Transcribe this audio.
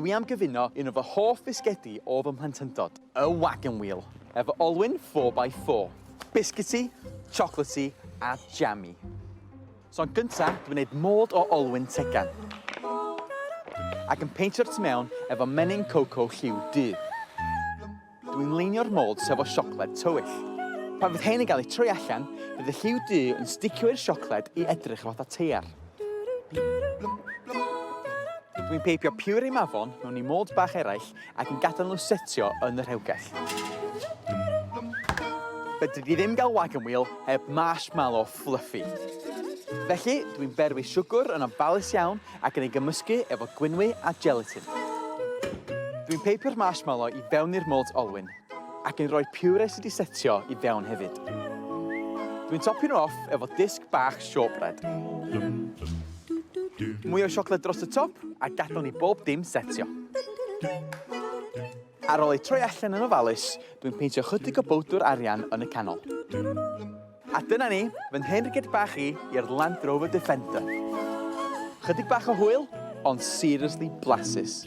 dwi am gyfuno un o fy hoff fisgedi o fy mhlentyndod, y Wagon Wheel, efo olwyn 4x4, biscuity, chocolatey a jammy. So yn gyntaf, dwi'n gwneud mold o olwyn tegan. Ac yn peintio'r tu mewn efo menyn coco lliw du. Dwi'n leinio'r mold sefo siocled tywyll. Pan fydd hein yn cael ei troi allan, bydd y lliw du yn sticio i'r siocled i edrych fatha teiar. Dwi'n peipio piwr ei mafon mewn i mold bach eraill ac yn gadael nhw setio yn yr rhewgell. Fedri di ddim gael Wagon Wheel heb marshmallow fluffy. Felly, dwi'n berwi siwgr yn ofalus iawn ac yn ei gymysgu efo gwynwy a gelatin. Dwi'n peipio'r marshmallow i fewn i'r mold olwyn ac yn rhoi piwre sydd wedi setio i fewn hefyd. Dwi'n topio nhw off efo disg bach shortbread. Mwy o siocled dros y top a gadael ni bob dim setio. Ar ôl ei troi allan yn ofalus, dwi'n peintio chydig o bowdwr arian yn y canol. A dyna ni, fy'n henriged bach i'r Land Rover Defender. Chydig bach o hwyl, ond seriously blasus.